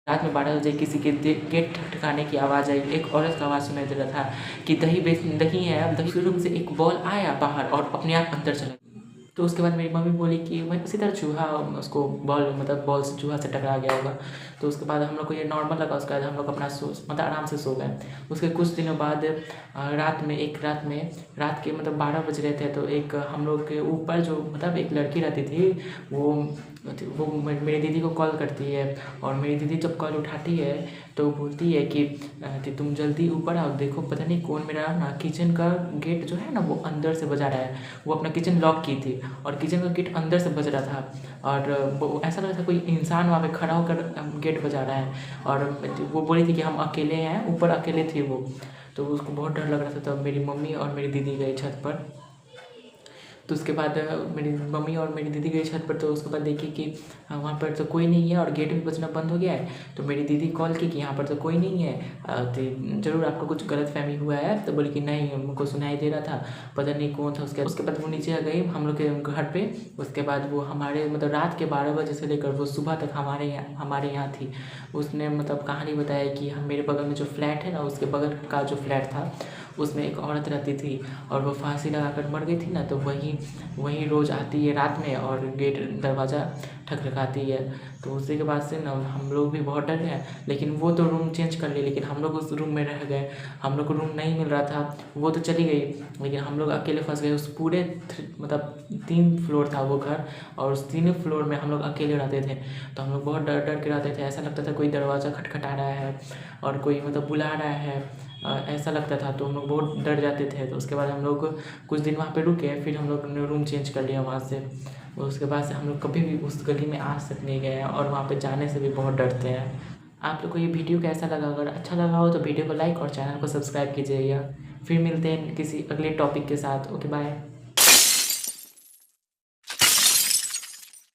रात में 12 बजे किसी के गेट ठकठकाने की आवाज़ आई। एक औरत का आवाज़ सुनाई दे रहा था कि दही है। अब दही रूम से एक बॉल आया बाहर और अपने आप अंदर चला गया। तो उसके बाद मेरी मम्मी बोली कि वही उसी तरह चूहा उसको बॉल से चूहा से टकरा गया होगा। तो उसके बाद हम लोग को ये नॉर्मल लगा। उसके बाद हम लोग अपना आराम से सो गए। उसके कुछ दिनों बाद रात के 12 बज रहे थे, तो एक हम लोग के ऊपर जो एक लड़की रहती थी, वो मेरी दीदी को कॉल करती है। और मेरी दीदी जब कॉल उठाती है तो बोलती है कि तुम जल्दी ऊपर आओ, देखो पता नहीं कौन मेरा किचन का गेट जो है ना वो अंदर से बजा रहा है। वो अपना किचन लॉक की थी और किचन का गेट अंदर से बज रहा था और वो ऐसा लग रहा था कोई इंसान वहाँ पे खड़ा होकर गेट बजा रहा है। और वो बोली थी कि हम अकेले हैं, ऊपर अकेले थे वो। तो उसको बहुत डर लग रहा था। तब मेरी मम्मी और मेरी दीदी गई छत पर। तो उसके बाद मेरी मम्मी और मेरी दीदी गई छत पर। तो उसके बाद देखी कि वहाँ पर तो कोई नहीं है और गेट भी बजना बंद हो गया है। तो मेरी दीदी कॉल की कि यहाँ पर तो कोई नहीं है, तो ज़रूर आपको कुछ गलतफहमी हुआ है। तो बोली कि नहीं, हमको सुनाई दे रहा था, पता नहीं कौन था। उसके बाद वो नीचे आ गई हम लोग के घर पे। उसके बाद वो हमारे रात के 12 बजे से लेकर वो सुबह तक हमारे यहाँ थी। उसने कहानी बताया कि हम मेरे बगल में जो फ्लैट है ना, उसके बगल का जो फ्लैट था उसमें एक औरत रहती थी और वो फांसी लगाकर मर गई थी ना। तो वही रोज़ आती है रात में और गेट दरवाज़ा ठकठकाती है। तो उसी के बाद से ना हम लोग भी बहुत डर गए। लेकिन वो तो रूम चेंज कर ली, लेकिन हम लोग उस रूम में रह गए। हम लोग को रूम नहीं मिल रहा था, वो तो चली गई, लेकिन हम लोग अकेले फंस गए। उस पूरे 3 फ्लोर था वो घर और उस 3 फ्लोर में हम लोग अकेले रहते थे। तो हम लोग बहुत डर डर के रहते थे। ऐसा लगता था कोई दरवाज़ा खटखटा रहा है और कोई बुला रहा है, ऐसा लगता था। तो हम लोग बहुत डर जाते थे। तो उसके बाद हम लोग कुछ दिन वहाँ पे रुके, फिर हम लोग ने रूम चेंज कर लिया वहाँ से। उसके बाद से हम लोग कभी भी उस गली में आज तक नहीं गए हैं और वहाँ पे जाने से भी बहुत डरते हैं। आप लोग को ये वीडियो कैसा लगा? अगर अच्छा लगा हो तो वीडियो को लाइक और चैनल को सब्सक्राइब कीजिएगा। फिर मिलते हैं किसी अगले टॉपिक के साथ। Okay, bye.